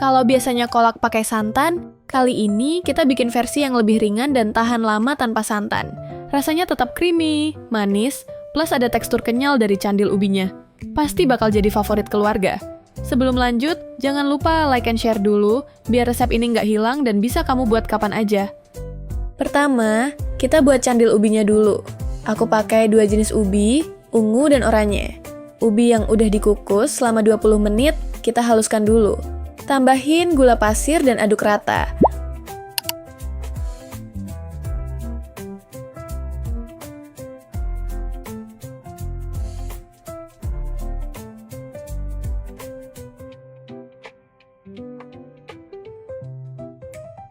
Kalau biasanya kolak pakai santan, kali ini kita bikin versi yang lebih ringan dan tahan lama tanpa santan. Rasanya tetap creamy, manis, plus ada tekstur kenyal dari candil ubinya. Pasti bakal jadi favorit keluarga. Sebelum lanjut, jangan lupa like and share dulu, biar resep ini nggak hilang dan bisa kamu buat kapan aja. Pertama, kita buat candil ubinya dulu. Aku pakai 2 jenis ubi, ungu dan oranye. Ubi yang udah dikukus selama 20 menit, kita haluskan dulu. Tambahin gula pasir dan aduk rata.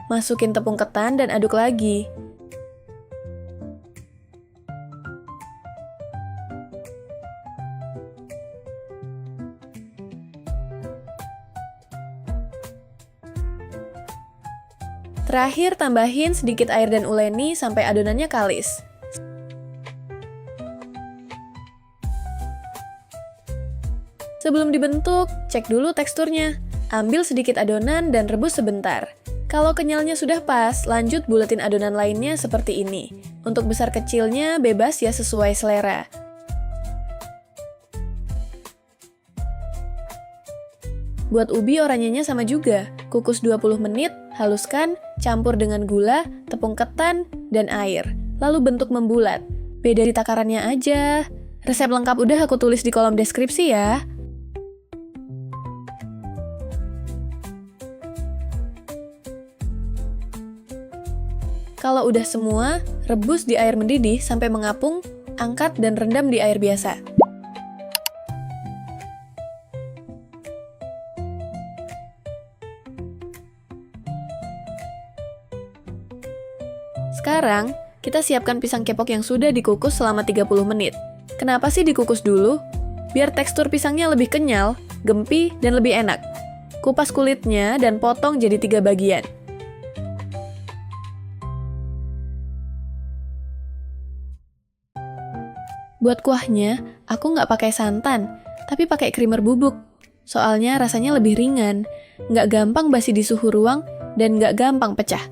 Masukin tepung ketan dan aduk lagi. Terakhir, tambahin sedikit air dan uleni sampai adonannya kalis. Sebelum dibentuk, cek dulu teksturnya. Ambil sedikit adonan dan rebus sebentar. Kalau kenyalnya sudah pas, lanjut buletin adonan lainnya seperti ini. Untuk besar kecilnya, bebas ya sesuai selera. Buat ubi oranyenya sama juga. Kukus 20 menit, haluskan, campur dengan gula, tepung ketan, dan air. Lalu bentuk membulat. Beda di takarannya aja. Resep lengkap udah aku tulis di kolom deskripsi ya. Kalau udah semua, rebus di air mendidih sampai mengapung, angkat dan rendam di air biasa. Sekarang, kita siapkan pisang kepok yang sudah dikukus selama 30 menit. Kenapa sih dikukus dulu? Biar tekstur pisangnya lebih kenyal, gempy, dan lebih enak. Kupas kulitnya dan potong jadi 3 bagian. Buat kuahnya, aku nggak pakai santan, tapi pakai creamer bubuk. Soalnya rasanya lebih ringan, nggak gampang basi di suhu ruang, dan nggak gampang pecah.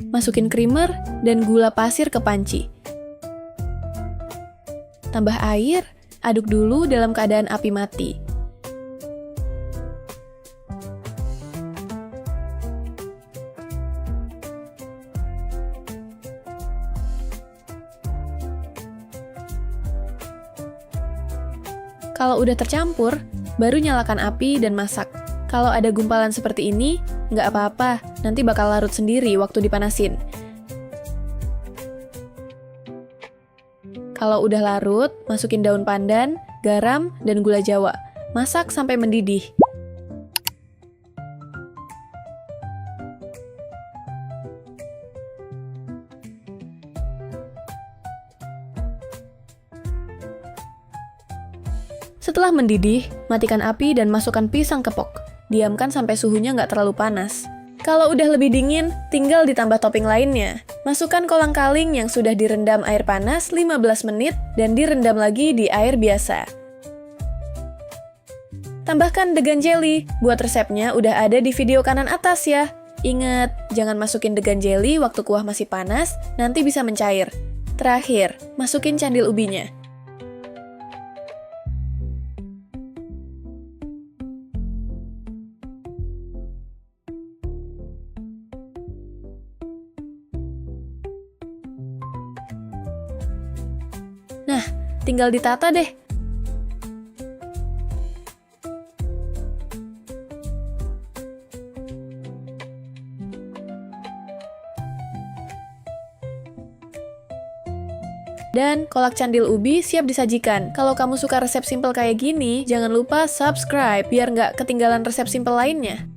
Masukin creamer dan gula pasir ke panci. Tambah air, aduk dulu dalam keadaan api mati. Kalau udah tercampur, baru nyalakan api dan masak. Kalau ada gumpalan seperti ini, nggak apa-apa, nanti bakal larut sendiri waktu dipanasin. Kalau udah larut, masukin daun pandan, garam, dan gula jawa. Masak sampai mendidih. Setelah mendidih, matikan api dan masukkan pisang kepok. Diamkan sampai suhunya nggak terlalu panas. Kalau udah lebih dingin, tinggal ditambah topping lainnya. Masukkan kolang-kaling yang sudah direndam air panas 15 menit dan direndam lagi di air biasa. Tambahkan degan jelly. Buat resepnya udah ada di video kanan atas ya. Ingat, jangan masukin degan jelly waktu kuah masih panas, nanti bisa mencair. Terakhir, masukin candil ubinya. Nah, tinggal ditata deh. Dan kolak candil ubi siap disajikan. Kalau kamu suka resep simple kayak gini, jangan lupa subscribe biar nggak ketinggalan resep simple lainnya.